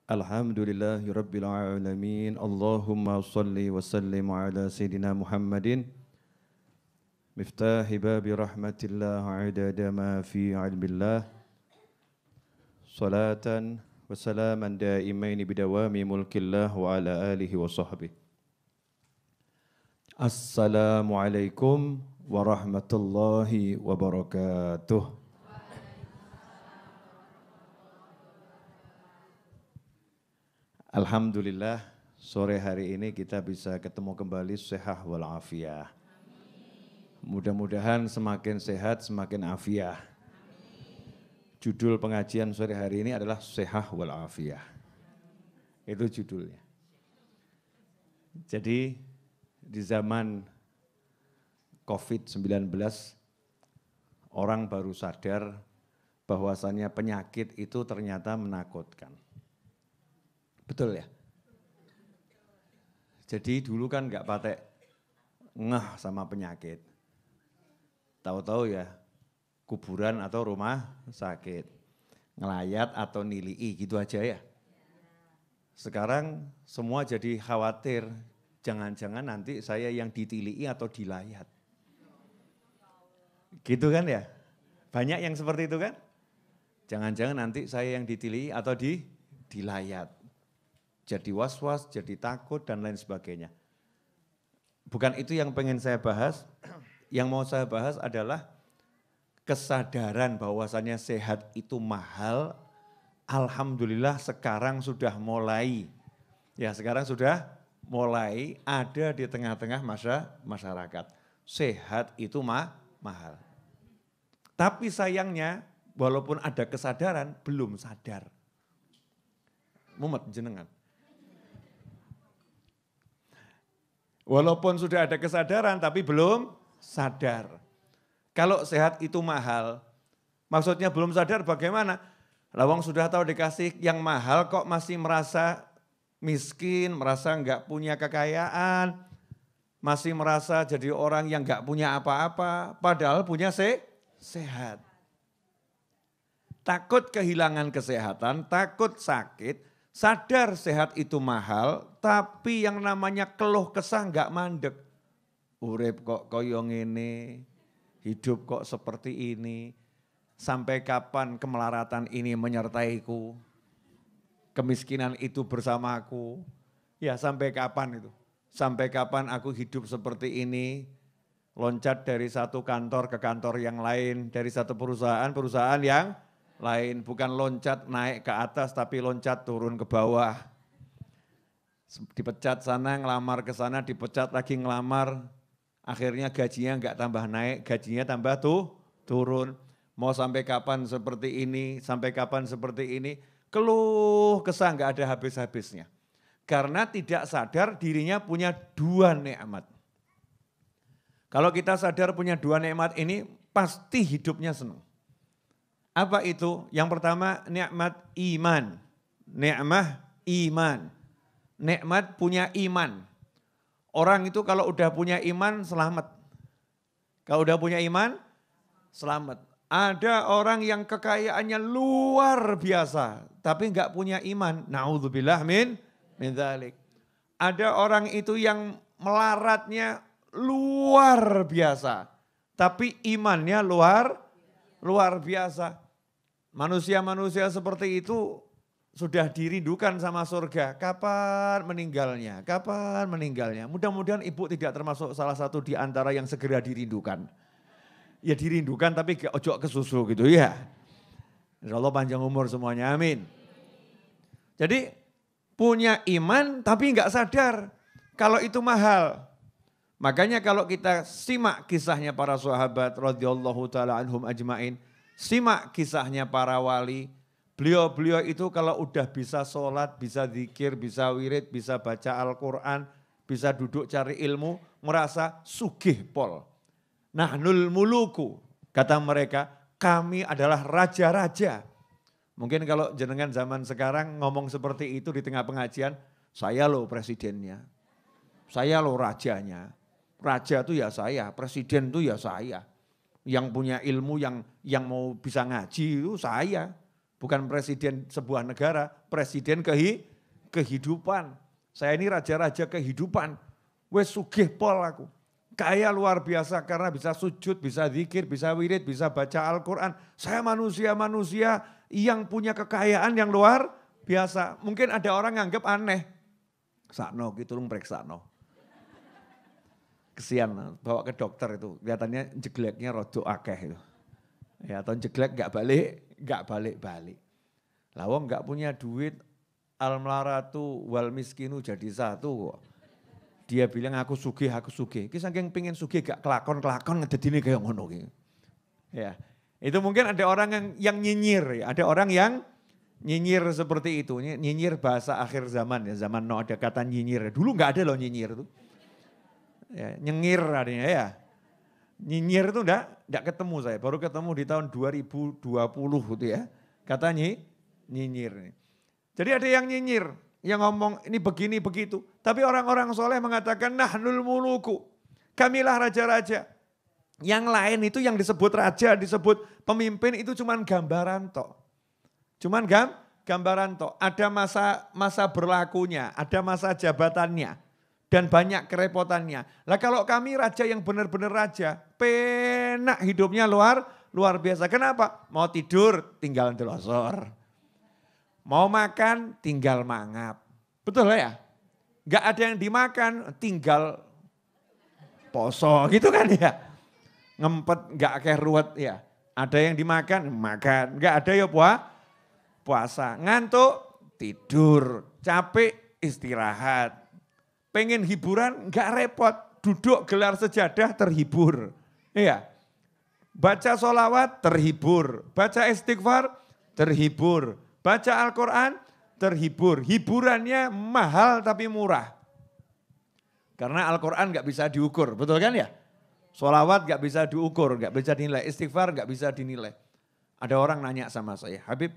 Alhamdulillahi Rabbil Alamin. Allahumma salli wa sallim ala Sayyidina Muhammadin miftahi babi rahmatillah adada ma fi ilmillah salatan wa salaman daimaini bidawami mulkillah wa ala alihi wa sahbihi. Assalamualaikum warahmatullahi wabarakatuh. Alhamdulillah, sore hari ini kita bisa ketemu kembali sehah wal afiyah. Mudah-mudahan semakin sehat, semakin afiyah. Judul pengajian sore hari ini adalah sehah wal afiyah. Itu judulnya. Jadi di zaman COVID-19, orang baru sadar bahwasannya penyakit itu ternyata menakutkan. Betul ya? Jadi dulu kan enggak patek ngeh sama penyakit. Tahu-tahu ya kuburan atau rumah sakit. Ngelayat atau nilii gitu aja ya. Sekarang semua jadi khawatir. Jangan-jangan nanti saya yang ditilii atau dilayat. Gitu kan ya? Banyak yang seperti itu kan? Jangan-jangan nanti saya yang ditilii atau dilayat. Jadi was-was, jadi takut, dan lain sebagainya. Bukan itu yang pengen saya bahas. Yang mau saya bahas adalah kesadaran bahwasannya sehat itu mahal. Alhamdulillah sekarang sudah mulai. Ya sekarang sudah mulai ada di tengah-tengah masyarakat. Sehat itu mahal. Tapi sayangnya walaupun ada kesadaran, belum sadar. Mumet jenengan. Walaupun sudah ada kesadaran tapi belum sadar. Kalau sehat itu mahal, maksudnya belum sadar bagaimana? Lawang sudah tahu dikasih yang mahal kok masih merasa miskin, merasa enggak punya kekayaan, masih merasa jadi orang yang enggak punya apa-apa, padahal punya sehat. Takut kehilangan kesehatan, takut sakit, sadar sehat itu mahal, tapi yang namanya keluh kesah enggak mandek. Urip kok koyo ngene, hidup kok seperti ini, sampai kapan kemelaratan ini menyertaiku, kemiskinan itu bersamaku, ya sampai kapan itu? Sampai kapan aku hidup seperti ini, loncat dari satu kantor ke kantor yang lain, dari satu perusahaan yang lain, bukan loncat naik ke atas tapi loncat turun ke bawah. Dipecat sana, ngelamar ke sana, dipecat lagi ngelamar, akhirnya gajinya enggak tambah naik, gajinya tambah turun. Mau sampai kapan seperti ini, sampai kapan seperti ini, keluh kesah enggak ada habis-habisnya. Karena tidak sadar dirinya punya dua nikmat. Kalau kita sadar punya dua nikmat ini, pasti hidupnya senang. Apa itu? Yang pertama nikmat iman. Nikmat iman. Nikmat punya iman. Orang itu kalau udah punya iman selamat. Kalau udah punya iman selamat. Ada orang yang kekayaannya luar biasa tapi enggak punya iman. Na'udzubillah min dzalik. Ada orang itu yang melaratnya luar biasa tapi imannya luar biasa. Manusia-manusia seperti itu sudah dirindukan sama surga. Kapan meninggalnya? Kapan meninggalnya? Mudah-mudahan ibu tidak termasuk salah satu di antara yang segera dirindukan. Ya dirindukan tapi ojo kesusu gitu ya. Insyaallah panjang umur semuanya, amin. Jadi punya iman tapi enggak sadar kalau itu mahal. Makanya kalau kita simak kisahnya para sahabat radhiyallahu taala anhum ajmain, simak kisahnya para wali, beliau-beliau itu kalau udah bisa sholat, bisa zikir, bisa wirid, bisa baca Al-Quran, bisa duduk cari ilmu, merasa sugih pol. Nahnul muluku, kata mereka, kami adalah raja-raja. Mungkin kalau jenengan zaman sekarang ngomong seperti itu di tengah pengajian, saya loh presidennya, saya loh rajanya. Raja itu ya saya, presiden itu ya saya. Yang punya ilmu, yang mau bisa ngaji itu saya. Bukan presiden sebuah negara, presiden kehidupan. Saya ini raja-raja kehidupan. Wes sugih pol aku. Kaya luar biasa karena bisa sujud, bisa zikir, bisa wirid, bisa baca Al-Quran. Saya manusia-manusia yang punya kekayaan yang luar biasa. Mungkin ada orang nganggep aneh. Sakno gitu rung preksakno. Kesian bawa ke dokter itu. Kelihatannya jegleknya rodok akeh itu. Ya atau jeglek gak balik-balik. Lawang gak punya duit, al-mlaratu wal miskinu jadi satu kok. Dia bilang aku sugih. Ki saking pengen sugih gak kelakon ngededine kayak ngono ki. Ya. Itu mungkin ada orang yang nyinyir, ya. Ada orang yang nyinyir seperti itu. Nyinyir bahasa akhir zaman ya, zaman no ada kata nyinyir. Dulu gak ada loh nyinyir itu. Ya, nyengir adanya ya. Nyinyir itu enggak ketemu saya, baru ketemu di tahun 2020 gitu ya. Katanya nyinyir. Jadi ada yang nyinyir, yang ngomong ini begini begitu. Tapi orang-orang soleh mengatakan nahnul muluku, kamilah raja-raja. Yang lain itu yang disebut raja, disebut pemimpin itu cuman gambaran tok. Cuman gambaran tok. Ada masa berlakunya, ada masa jabatannya. Dan banyak kerepotannya. Lah kalau kami raja yang benar-benar raja, penak hidupnya luar biasa. Kenapa? Mau tidur tinggal delosor. Mau makan tinggal mangap. Betul ya? Gak ada yang dimakan tinggal poso gitu kan ya. Ngempet gak kayak ruwet ya. Ada yang dimakan, makan. Gak ada ya puasa. Ngantuk, tidur. Capek, istirahat. Pengen hiburan gak repot, duduk gelar sejadah terhibur. Iya. Baca sholawat terhibur, baca istighfar terhibur, baca Al-Quran terhibur. Hiburannya mahal tapi murah. Karena Al-Quran gak bisa diukur, betul kan ya? Sholawat gak bisa diukur, gak bisa dinilai, istighfar gak bisa dinilai. Ada orang nanya sama saya, Habib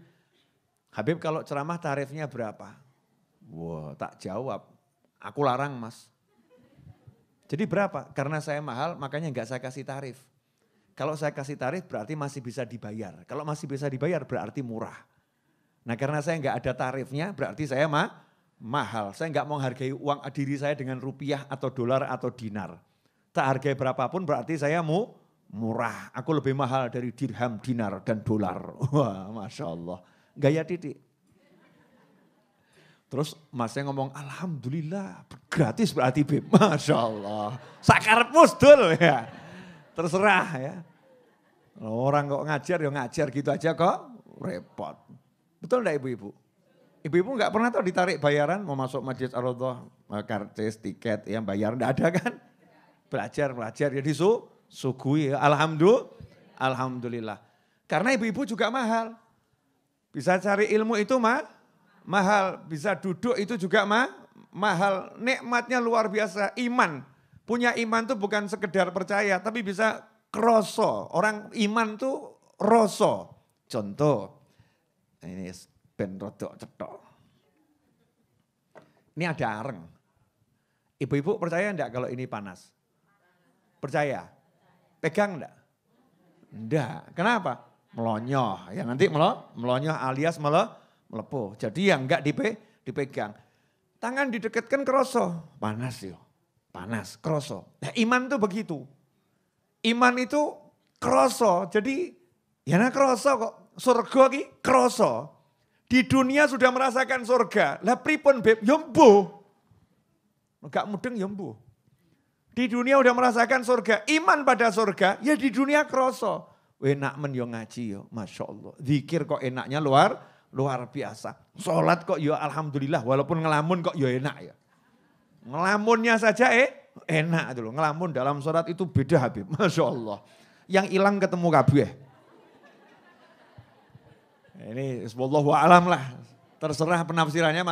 kalau ceramah tarifnya berapa? Wah tak jawab. Aku larang mas. Jadi berapa? Karena saya mahal makanya enggak saya kasih tarif. Kalau saya kasih tarif berarti masih bisa dibayar. Kalau masih bisa dibayar berarti murah. Nah karena saya enggak ada tarifnya berarti saya mahal. Saya enggak mau hargai uang diri saya dengan rupiah atau dolar atau dinar. Tak hargai berapapun berarti saya murah. Aku lebih mahal dari dirham, dinar dan dolar. Wah Masya Allah. Gaya titik. Terus masnya ngomong, alhamdulillah gratis berarti Beb. Masya Allah. Sakar pusdul ya. Terserah ya. Orang kok ngajar ya ngajar gitu aja kok repot. Betul enggak ibu-ibu? Ibu-ibu enggak pernah tahu ditarik bayaran mau masuk Masjid Ar-Raudhah, karcis, tiket yang bayar enggak ada kan? Belajar ya disugui ya. Alhamdulillah. Karena ibu-ibu juga mahal. Bisa cari ilmu itu mahal, bisa duduk itu juga mahal. Nikmatnya luar biasa, iman. Punya iman tuh bukan sekedar percaya, tapi bisa kroso. Orang iman tuh roso. Contoh, ini ben rodok cetok. Ini ada areng. Ibu-ibu percaya enggak kalau ini panas? Percaya? Pegang enggak? Enggak. Kenapa? Melonyoh. Ya nanti melonyoh alias melepuh. Jadi yang enggak dipegang. Tangan didekatkan kroso. Panas yo. Panas, kroso. Nah, iman tuh begitu. Iman itu kroso. Jadi ya nah kroso kok. Surga ki kroso. Di dunia sudah merasakan surga. Lah pripun Beb? Ya mbuh. Enggak mudeng ya mbuh. Di dunia udah merasakan surga. Iman pada surga. Ya di dunia kroso. Enak men yo ngaji yo. Masya Allah. Zikir kok enaknya luar biasa. Sholat kok ya alhamdulillah walaupun ngelamun kok ya enak ya. Ngelamunnya saja enak itu loh. Ngelamun dalam sholat itu beda Habib. Masya Allah. Yang hilang ketemu kabeh. Ini wallahu a'lam lah. Terserah penafsirannya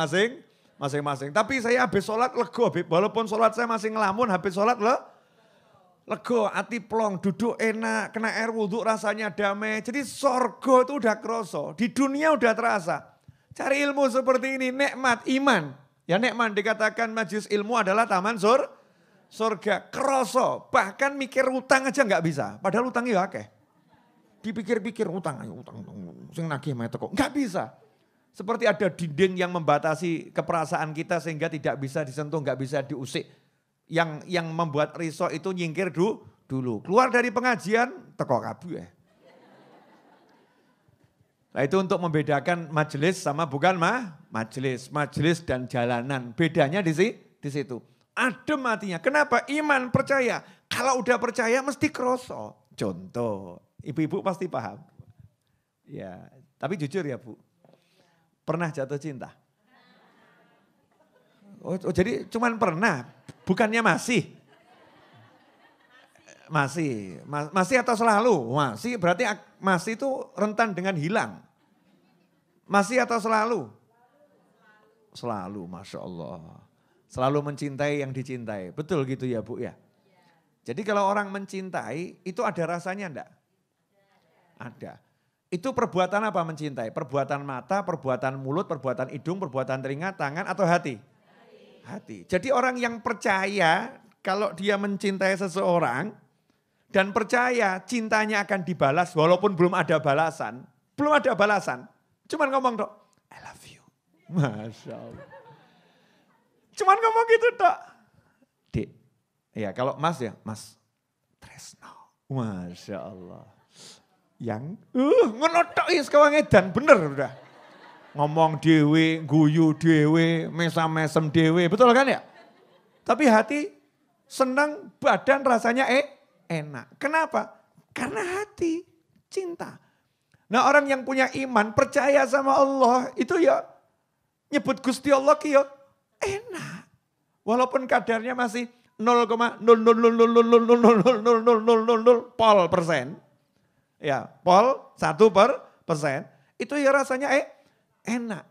masing-masing. Tapi saya habis sholat lego Habib. Walaupun sholat saya masih ngelamun habis sholat lego, hati plong, duduk enak, kena air wudhu rasanya damai. Jadi sorgo itu udah kroso, di dunia udah terasa. Cari ilmu seperti ini, nikmat, iman. Ya nikmat dikatakan majelis ilmu adalah taman surga, kroso. Bahkan mikir utang aja nggak bisa, padahal utangnya ya akeh. Dipikir-pikir utang, sing nagih meh teko. Enggak bisa. Seperti ada dinding yang membatasi keperasaan kita sehingga tidak bisa disentuh, enggak bisa diusik. Yang membuat riso itu nyingkir dulu. Keluar dari pengajian, teko kabeh. Nah itu untuk membedakan majelis sama bukan majelis. Majelis dan jalanan. Bedanya di situ. Adem hatinya. Kenapa? Iman, percaya. Kalau udah percaya mesti kroso. Contoh, ibu-ibu pasti paham. Ya, tapi jujur ya Bu. Pernah jatuh cinta? Oh jadi cuman pernah, bukannya masih? Masih atau selalu? Masih berarti masih itu rentan dengan hilang. Masih atau selalu? Selalu, Masya Allah. Selalu mencintai yang dicintai. Betul gitu ya Bu ya? Jadi kalau orang mencintai itu ada rasanya enggak? Ada. Itu perbuatan apa mencintai? Perbuatan mata, perbuatan mulut, perbuatan hidung, perbuatan telinga, tangan atau hati? Hati. Jadi orang yang percaya kalau dia mencintai seseorang dan percaya cintanya akan dibalas walaupun belum ada balasan. Belum ada balasan. Cuman ngomong dok, I love you. Masya Allah. Cuman ngomong gitu dok. Dek, ya kalau mas ya, mas Tresno. Masya Allah. Yang, ngono tok ya sekawang edan, bener udah. Ngomong dewe, guyu dewe, mesam-mesem dewe, betul kan ya? Tapi hati senang, badan rasanya enak. Kenapa? Karena hati cinta. Nah orang yang punya iman, percaya sama Allah, itu ya nyebut Gusti Allah ya enak. Walaupun kadarnya masih 0,00000000000% ya, 1%, itu ya rasanya enak.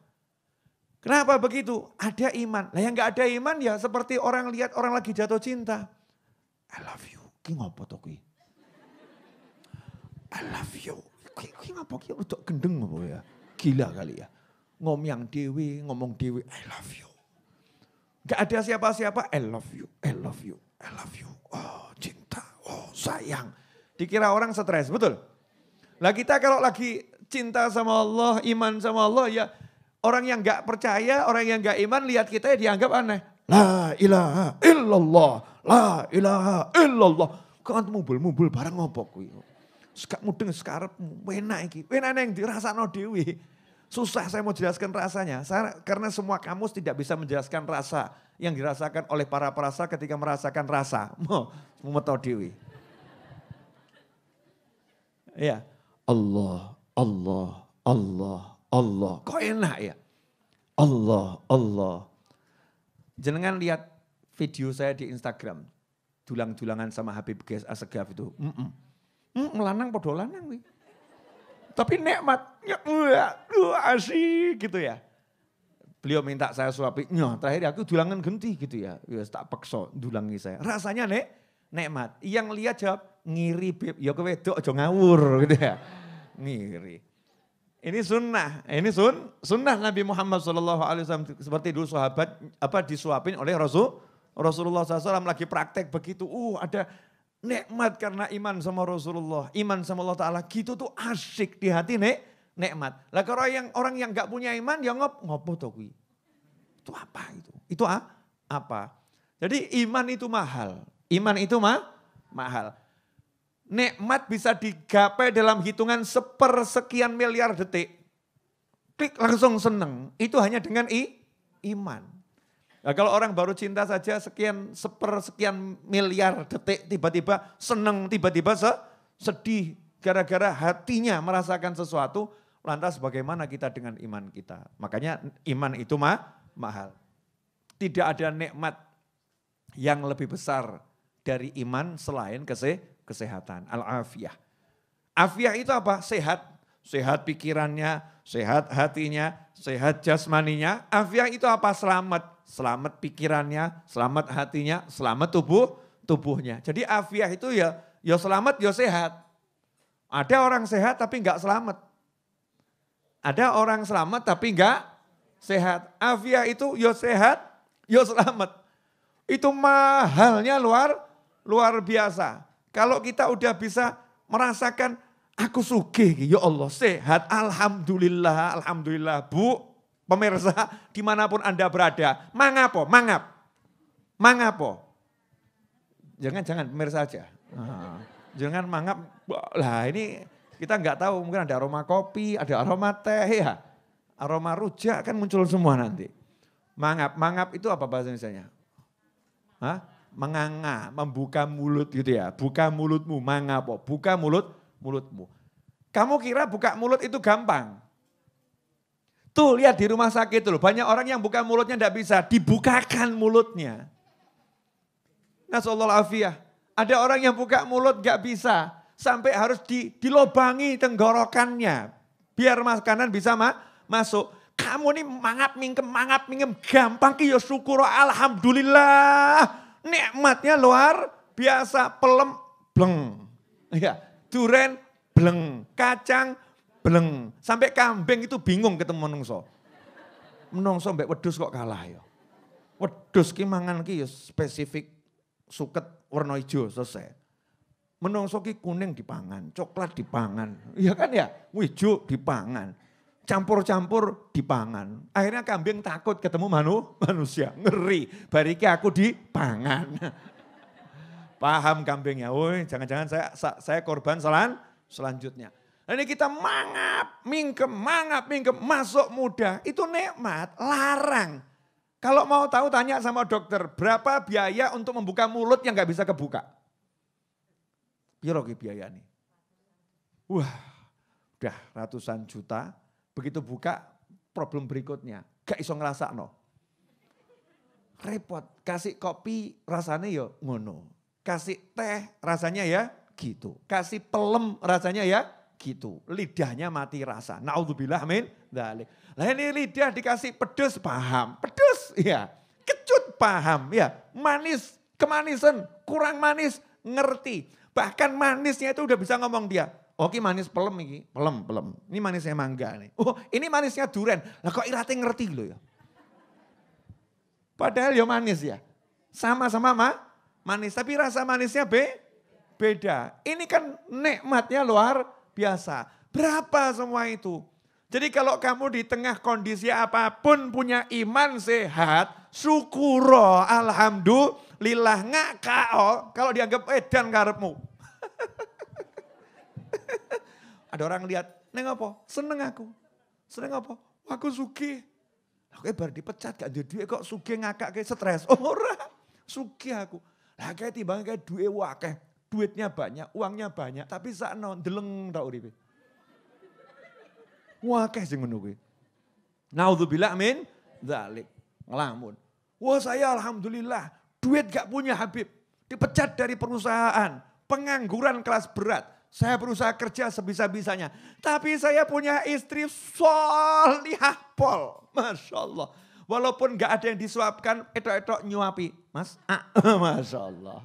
Kenapa begitu? Ada iman. Nah yang gak ada iman ya seperti orang lihat orang lagi jatuh cinta. I love you. Ki ngopo to kuwi? I love you. Ki ngopo ki udah gendeng ngopo ya? Gila kali ya. Ngomong dewe, I love you. Gak ada siapa-siapa, I love you, I love you, I love you. Oh cinta, oh sayang. Dikira orang stres, betul? Lah kita kalau lagi cinta sama Allah, iman sama Allah ya orang yang gak percaya, orang yang gak iman lihat kita ya dianggap aneh. La ilaha illallah, la ilaha illallah. Kok mubul-mubul barang ngopo kuwi. Sekak mudeng sekarep enak iki. Enak yang dirasakno dhewe. Susah saya mau jelaskan rasanya. Karena semua kamus tidak bisa menjelaskan rasa yang dirasakan oleh para perasa ketika merasakan rasa. Mau tahu dewi. Ya. Allah, Allah, Allah, Allah. Kok enak ya? Allah, Allah. Jenengan lihat video saya di Instagram. Dulang-dulangan sama Habib Ghais Assegaf itu. Melanang podo lanang wih. Tapi nikmatnya asik gitu ya. Beliau minta saya suapi, terakhir aku dulangan genti gitu ya. Ya tak paksa dulangi saya. Rasanya nikmat. Yang lihat jawab, ngiri beb, ya kewedok aja ngawur gitu ya. Ngiri. Ini sunnah, sunnah Nabi Muhammad SAW. Seperti dulu sahabat disuapin oleh Rasulullah SAW lagi praktek begitu. Ada nikmat karena iman sama Rasulullah, iman sama Allah Ta'ala, gitu tuh asyik di hati nikmat. Lah kalau orang yang gak punya iman, ya ngopo toh kuwi. Itu apa itu? Itu apa? Jadi iman itu mahal. Iman itu mahal. Nikmat bisa digapai dalam hitungan sepersekian miliar detik. Klik langsung seneng. Itu hanya dengan iman. Nah, kalau orang baru cinta saja sepersekian miliar detik tiba-tiba seneng, tiba-tiba sedih. Gara-gara hatinya merasakan sesuatu, lantas bagaimana kita dengan iman kita. Makanya iman itu mahal. Tidak ada nikmat yang lebih besar dari iman selain kesehatan. Al-afiyah. Afiyah itu apa? Sehat. Sehat pikirannya, sehat hatinya, sehat jasmaninya. Afiyah itu apa? Selamat. Selamat pikirannya, selamat hatinya, selamat tubuhnya. Jadi afiyah itu ya selamat, ya sehat. Ada orang sehat tapi enggak selamat. Ada orang selamat tapi enggak sehat. Afiyah itu ya sehat, ya selamat. Itu mahalnya luar biasa. Kalau kita udah bisa merasakan Aku sugih, ya Allah, sehat, alhamdulillah, alhamdulillah. Bu, pemirsa, dimanapun Anda berada, mangapo, mangapo. Jangan pemirsa aja. Jangan mangap, lah ini kita nggak tahu, mungkin ada aroma kopi, ada aroma teh ya. Aroma rujak kan muncul semua nanti. Mangap itu apa bahasa Indonesianya? Hah? Menganga, membuka mulut gitu ya. Buka mulutmu, mangapo, buka mulutmu. Kamu kira buka mulut itu gampang? Tuh lihat di rumah sakit tuh, banyak orang yang buka mulutnya tidak bisa, dibukakan mulutnya. Nasallahu afiyah. Ada orang yang buka mulut gak bisa, sampai harus dilobangi tenggorokannya. Biar makanan bisa masuk. Kamu nih mangap mingkem, gampang ki ya syukur, alhamdulillah. Nikmatnya luar biasa, pelem, bleng. Ya, duren, bleng. Kacang, bleng. Sampai kambing itu bingung ketemu menungso. Menungso mbek wedhus kok kalah ya. Wedhus ki mangan ki ya spesifik suket warna hijau selesai. Menungso ki kuning dipangan, coklat dipangan. Iya kan ya? Hijau dipangan. Campur-campur dipangan. Akhirnya kambing takut ketemu manusia. Ngeri. Bariki aku dipangan. Paham kambingnya. Woi, jangan-jangan saya korban selanjutnya. Nah, ini kita mangap, mingkem, masuk muda. Itu nikmat, larang. Kalau mau tahu tanya sama dokter, berapa biaya untuk membuka mulut yang gak bisa kebuka? Piro ki biaya nih? Wah, udah ratusan juta. Begitu buka, problem berikutnya. Gak iso ngerasa no. Repot, kasih kopi rasanya ya ngono. Kasih teh rasanya ya gitu. Kasih pelem rasanya ya gitu. Lidahnya mati rasa. Na'udzubillah min dzalik. Lah ini lidah dikasih pedes paham. Pedes ya. Kecut paham ya. Manis, kemanisan, kurang manis ngerti. Bahkan manisnya itu udah bisa ngomong dia. Oke manis pelem ini, pelem. Ini manisnya mangga nih. Oh ini manisnya durian. Lah kok irate ngerti loh ya. Padahal ya manis ya. Sama-sama manis, tapi rasa manisnya beda. Ini kan nikmatnya luar biasa. Berapa semua itu? Jadi kalau kamu di tengah kondisi apapun punya iman sehat, syukuro, alhamdulillah, ngakao kalau dianggap edan karepmu. Ada orang lihat, neng apa? Seneng aku. Seneng apa? Aku sugih. Aku baru dipecat gak ada duit kok sugih ngakak kayak stres. Ora, sugih aku. Lah kayak timbang kayak duit wakeh. Duitnya banyak, uangnya banyak. Tapi sakno deleng tak uripe. Wakeh sing ngono kuwi. Naudzubillah min dzalik. Ngelamun. Wah saya alhamdulillah duit gak punya Habib. Dipecat dari perusahaan. Pengangguran kelas berat. Saya berusaha kerja sebisa-bisanya. Tapi saya punya istri solihah pol. Masya Allah. Walaupun gak ada yang disuapkan, etok-etok nyuapi. Mas, Masya Allah.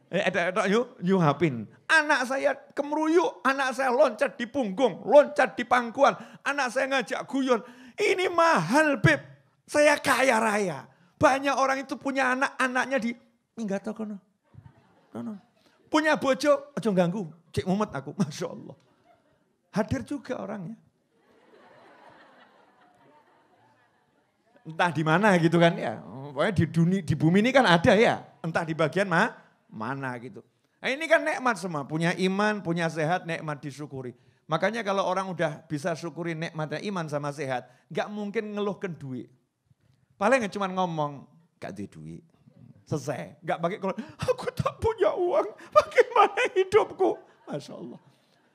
Etok-etok nyuapin. Anak saya kemeruyuk, anak saya loncat di punggung, loncat di pangkuan. Anak saya ngajak guyon. Ini mahal Beb, saya kaya raya. Banyak orang itu punya anak, anaknya di minggat kono. Punya bojo, aja ganggu, cek mumet aku, Masya Allah. Hadir juga orangnya. Entah di mana gitu kan ya. Pokoknya di bumi ini kan ada ya. Entah di bagian mana gitu. Nah ini kan nikmat semua. Punya iman, punya sehat, nikmat disyukuri. Makanya kalau orang udah bisa syukuri nikmatnya iman sama sehat. Gak mungkin ngeluhkan duit. Paling cuma ngomong, gak ada duit. Selesai. Gak pakai kalau aku tak punya uang. Bagaimana hidupku? Masya Allah.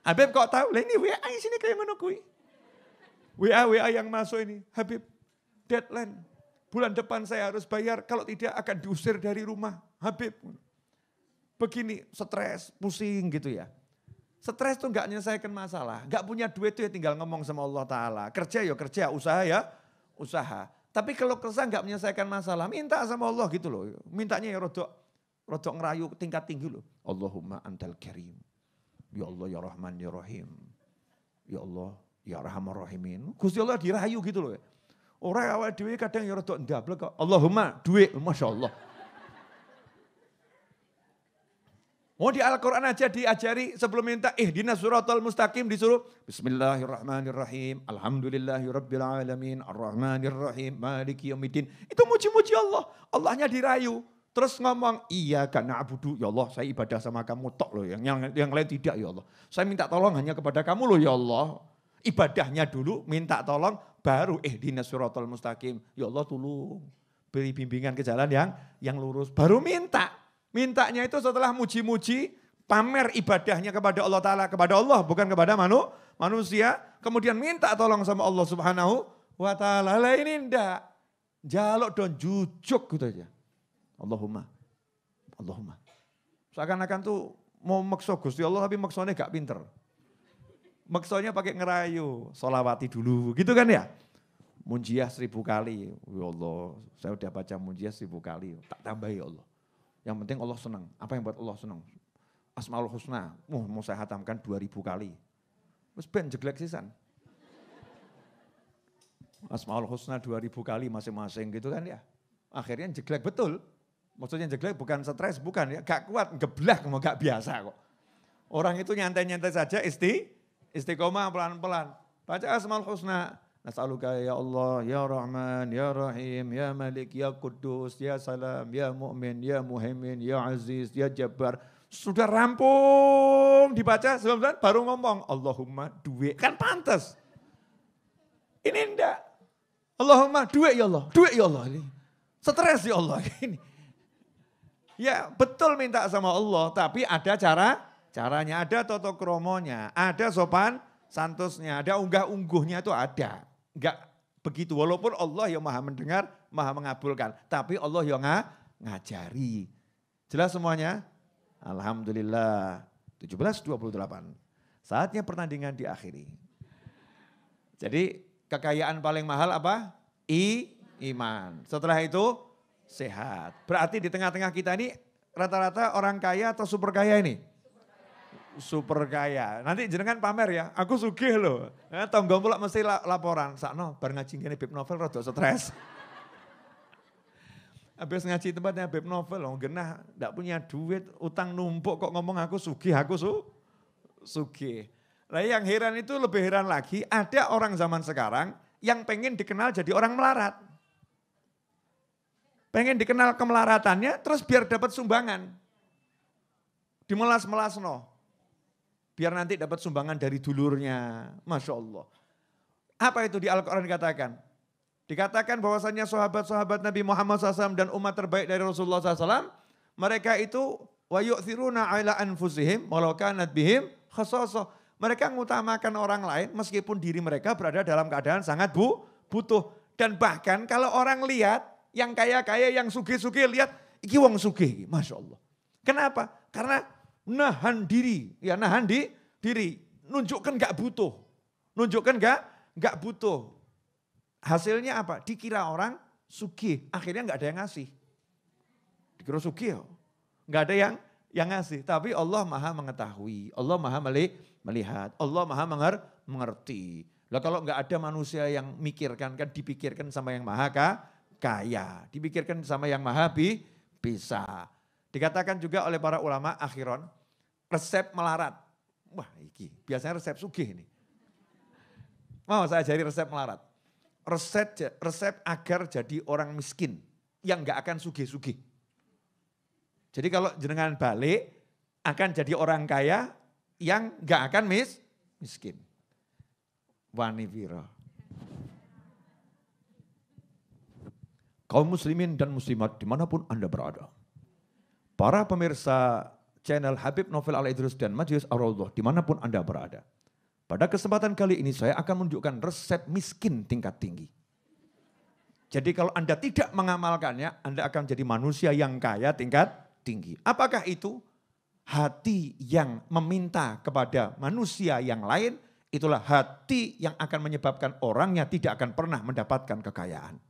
Habib kok tahu? Lah ini WA sini kayak mana kui? WA yang masuk ini. Habib, deadline. Bulan depan saya harus bayar. Kalau tidak akan diusir dari rumah. Habib. Begini, stres, pusing gitu ya. Stres tuh gak menyelesaikan masalah. Gak punya duit tuh ya tinggal ngomong sama Allah Ta'ala. Kerja ya kerja, usaha ya usaha. Tapi kalau kerja nggak menyelesaikan masalah, minta sama Allah gitu loh. Mintanya ya rodok ngerayu tingkat tinggi loh. Allahumma antal karim. Ya Allah ya Rahman ya Rahim. Ya Allah ya Rahman Rahimin. Gusti Allah dirayu gitu loh. Orang awal dewe kadang ya rodok ndablek kok. Allahumma duit, Masya Allah. Mau di Al-Quran aja diajari sebelum minta ihdinas siratal mustaqim disuruh Bismillahirrahmanirrahim. Alhamdulillahirrabbilalamin. Ar-Rahmanirrahim. Maliki yaumiddin. Itu muji-muji Allah. Allahnya dirayu. Terus ngomong, iya karena abudu. Ya Allah saya ibadah sama kamu tok loh. Yang lain tidak ya Allah. Saya minta tolong hanya kepada kamu loh ya Allah. Ibadahnya dulu minta tolong baru ihdinas siratal mustaqim. Ya Allah tolong. Beri bimbingan ke jalan yang lurus. Baru minta. Mintanya itu setelah muji-muji, pamer ibadahnya kepada Allah Ta'ala. Kepada Allah, bukan kepada manusia. Kemudian minta tolong sama Allah Subhanahu wa Ta'ala. Lah ini enggak. Jaluk dan jujuk gitu aja. Allahumma. Seakan-akan tuh mau makso Gusti Allah tapi maksudnya gak pinter. Maksudnya pakai ngerayu. Sholawati dulu gitu kan ya. Munjiah 1000 kali. Ya Allah, saya udah baca munjiah 1000 kali. Tak tambah ya Allah. Yang penting Allah senang. Apa yang buat Allah senang? Asmaul Husna. Mau saya hatamkan 2000 kali. Terus ben jeglek sisan. Asmaul Husna 2000 kali masing-masing gitu kan ya. Akhirnya jeglek betul. Maksudnya jeglek bukan stres, bukan ya. Gak kuat, geblak, gak biasa kok. Orang itu nyantai-nyantai saja istiqomah pelan-pelan. Baca Asmaul Husna. Nas'aluka ya Allah, ya Rahman, ya Rahim, ya Malik, ya Kudus, ya Salam, ya Mu'min, ya Muhaimin, ya Aziz, ya Jabbar. Sudah rampung dibaca, sebelum baru ngomong, Allahumma duit. Kan pantas. Ini enggak. Allahumma duit ya Allah. Ini. Stres ya Allah. Ini. Ya betul minta sama Allah, tapi ada caranya, ada toto kromonya, ada sopan santusnya, ada unggah-ungguhnya itu ada. Enggak begitu, walaupun Allah yang maha mendengar, maha mengabulkan. Tapi Allah yang ngajari. Jelas semuanya? Alhamdulillah. 17:28. Saatnya pertandingan diakhiri. Jadi kekayaan paling mahal apa? Iman. Setelah itu sehat. Berarti di tengah-tengah kita ini rata-rata orang kaya atau super kaya ini? Super kaya. Nanti jenengan pamer ya, aku sugih loh. Tonggo pula mesti laporan. Sakno bar ngaji ngene Beb Novel rada stres. Habis ngaji tempatnya Beb Novel loh, genah ndak punya duit, utang numpuk kok ngomong aku sugih, sugih. Lah yang heran itu lebih heran lagi, ada orang zaman sekarang yang pengen dikenal jadi orang melarat. Pengen dikenal kemelaratannya terus biar dapat sumbangan. Dimelas-melas no. Biar nanti dapat sumbangan dari dulurnya. Masya Allah. Apa itu di Al-Quran dikatakan? Dikatakan bahwasannya sahabat-sahabat Nabi Muhammad SAW dan umat terbaik dari Rasulullah SAW. Mereka itu wa yu'thiruna ala anfusihim walau kanat bihim khasasah. Mereka mengutamakan orang lain meskipun diri mereka berada dalam keadaan sangat butuh. Dan bahkan kalau orang lihat yang kaya-kaya, yang sugih-sugih lihat, iki wong sugih. Masya Allah. Kenapa? Karena nahan diri, nunjukkan gak butuh. Gak butuh. Hasilnya apa? Dikira orang sugih, akhirnya gak ada yang ngasih. Dikira sugih, gak ada yang ngasih. Tapi Allah maha mengetahui, Allah maha melihat, Allah maha mengerti. Lah kalau gak ada manusia yang mikirkan, kan dipikirkan sama yang maha kaya, dipikirkan sama yang maha bisa. Dikatakan juga oleh para ulama akhiron, resep melarat. Wah iki biasanya resep sugih ini. Mau saya ajari resep melarat. Resep agar jadi orang miskin yang gak akan sugih-sugih. Jadi kalau jenengan balik akan jadi orang kaya yang gak akan miskin. Wani piro. Kaum muslimin dan muslimat dimanapun Anda berada. Para pemirsa channel Habib Novel Al-Idrus dan Majelis Ar-Raudhah dimanapun Anda berada. Pada kesempatan kali ini saya akan menunjukkan resep miskin tingkat tinggi. Jadi kalau Anda tidak mengamalkannya, Anda akan jadi manusia yang kaya tingkat tinggi. Apakah itu? Hati yang meminta kepada manusia yang lain, itulah hati yang akan menyebabkan orangnya tidak akan pernah mendapatkan kekayaan.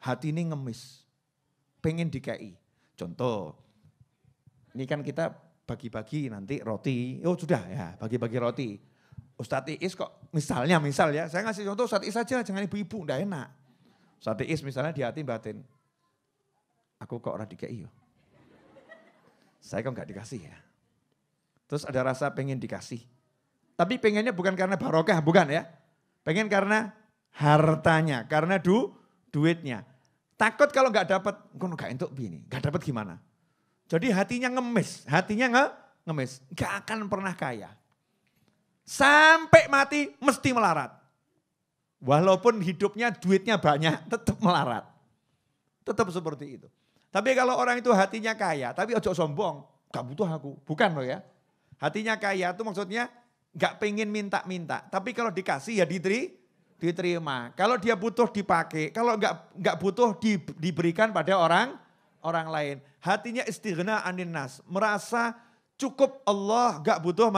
Hati ini ngemis, pengen dikai. Contoh, ini kan kita bagi-bagi nanti roti. Oh sudah ya, bagi-bagi roti. Ustadz Iis kok misal ya, saya ngasih contoh Ustadz Iis saja, jangan ibu-ibu, enggak enak. Ustadz Iis misalnya di hati batin, aku kok ora dikei yo. saya kok nggak dikasih ya. Terus ada rasa pengen dikasih. Tapi pengennya bukan karena barokah, bukan ya. Pengen karena hartanya, karena duitnya. Takut kalau nggak dapat, kono gak entuk bini, nggak dapat gimana? Jadi hatinya ngemis, ngemis, nggak akan pernah kaya. Sampai mati mesti melarat. Walaupun hidupnya duitnya banyak, tetap melarat. Tetap seperti itu. Tapi kalau orang itu hatinya kaya, tapi ojo sombong, gak butuh aku, bukan loh ya. Hatinya kaya itu maksudnya gak pengen minta-minta, tapi kalau dikasih ya diterima. Kalau dia butuh dipakai, kalau nggak butuh diberikan pada orang lain. Hatinya istighna anin nas, merasa cukup Allah, nggak butuh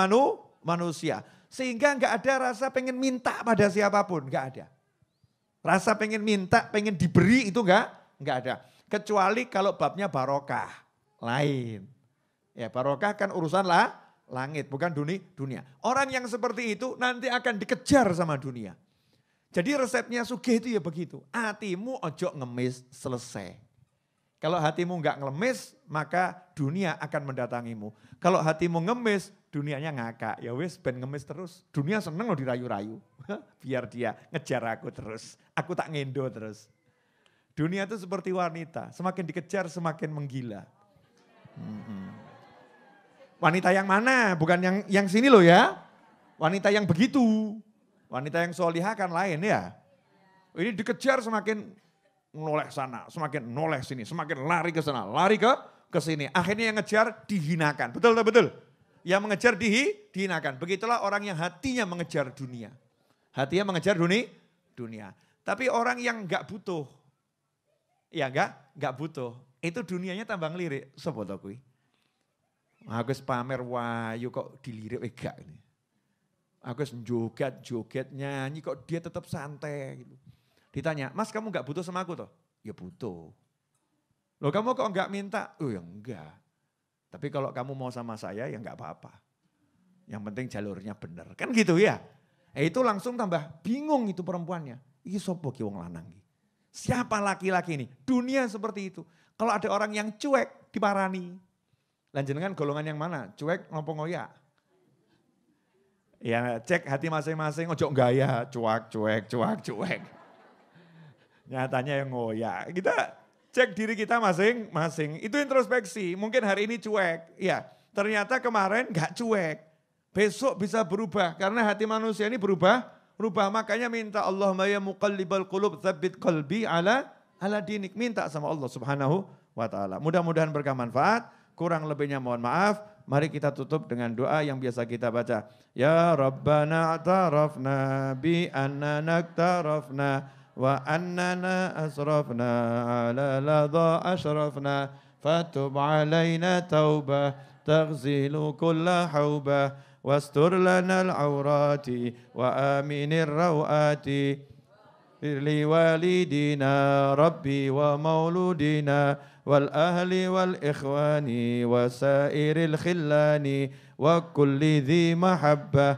manusia. Sehingga nggak ada rasa pengen minta pada siapapun, nggak ada. Rasa pengen minta, pengen diberi itu nggak ada. Kecuali kalau babnya barokah, lain. Ya barokah kan urusan langit, bukan dunia. Orang yang seperti itu nanti akan dikejar sama dunia. Jadi resepnya sugih itu ya begitu. Hatimu ojo ngemis, selesai. Kalau hatimu enggak ngemis, maka dunia akan mendatangimu. Kalau hatimu ngemis, dunianya ngakak. Ya wis ben ngemis terus. Dunia seneng loh dirayu-rayu. Biar dia ngejar aku terus. Aku tak ngendo terus. Dunia itu seperti wanita. Semakin dikejar semakin menggila. Wanita yang mana? Bukan yang sini loh ya. Wanita yang begitu. Wanita yang solihah kan lain ya. Ini dikejar semakin noleh sana, semakin noleh sini, semakin lari ke sana, lari ke sini. Akhirnya yang ngejar dihinakan. Betul. Yang mengejar dihinakan. Begitulah orang yang hatinya mengejar dunia. Hatinya mengejar dunia. Tapi orang yang enggak butuh. Ya enggak butuh. Itu dunianya tambah ngelirik. Sopo to kuwi? Aku pamer wayu kok dilirik enggak ini. Aku joget nyanyi kok dia tetap santai gitu. Ditanya, Mas kamu gak butuh sama aku toh? Ya butuh. Loh kamu kok gak minta? Oh ya enggak. Tapi kalau kamu mau sama saya ya enggak apa-apa. Yang penting jalurnya benar. Kan gitu ya. Itu langsung tambah bingung itu perempuannya. Iki sopo ki wong lanang iki? Siapa laki-laki ini? Dunia seperti itu. Kalau ada orang yang cuek diparani. Lanjenengan golongan yang mana? Cuek ngopo ngoyak? Ya cek hati masing-masing, ojo gaya, cuek. Nyatanya yang ngoyak. Kita cek diri kita masing-masing. Itu introspeksi, mungkin hari ini cuek. Ya ternyata kemarin gak cuek. Besok bisa berubah, karena hati manusia ini berubah. Makanya minta Allahumma ya muqallibal qulub tsabbit qalbi ala dinik. Minta sama Allah subhanahu wa ta'ala. Mudah-mudahan bermanfaat, kurang lebihnya mohon maaf. Mari kita tutup dengan doa yang biasa kita baca. Ya Rabbana a'tarafna bi annana aktarafna wa annana asrafna ala ladha ashrafna fatub alaina taubah taghzilu kulla haubah wastur lana al-awrati wa aminir rawati li walidina rabbi wa mauludina والأهل والإخوان وسائر الخلان وكل ذي محبة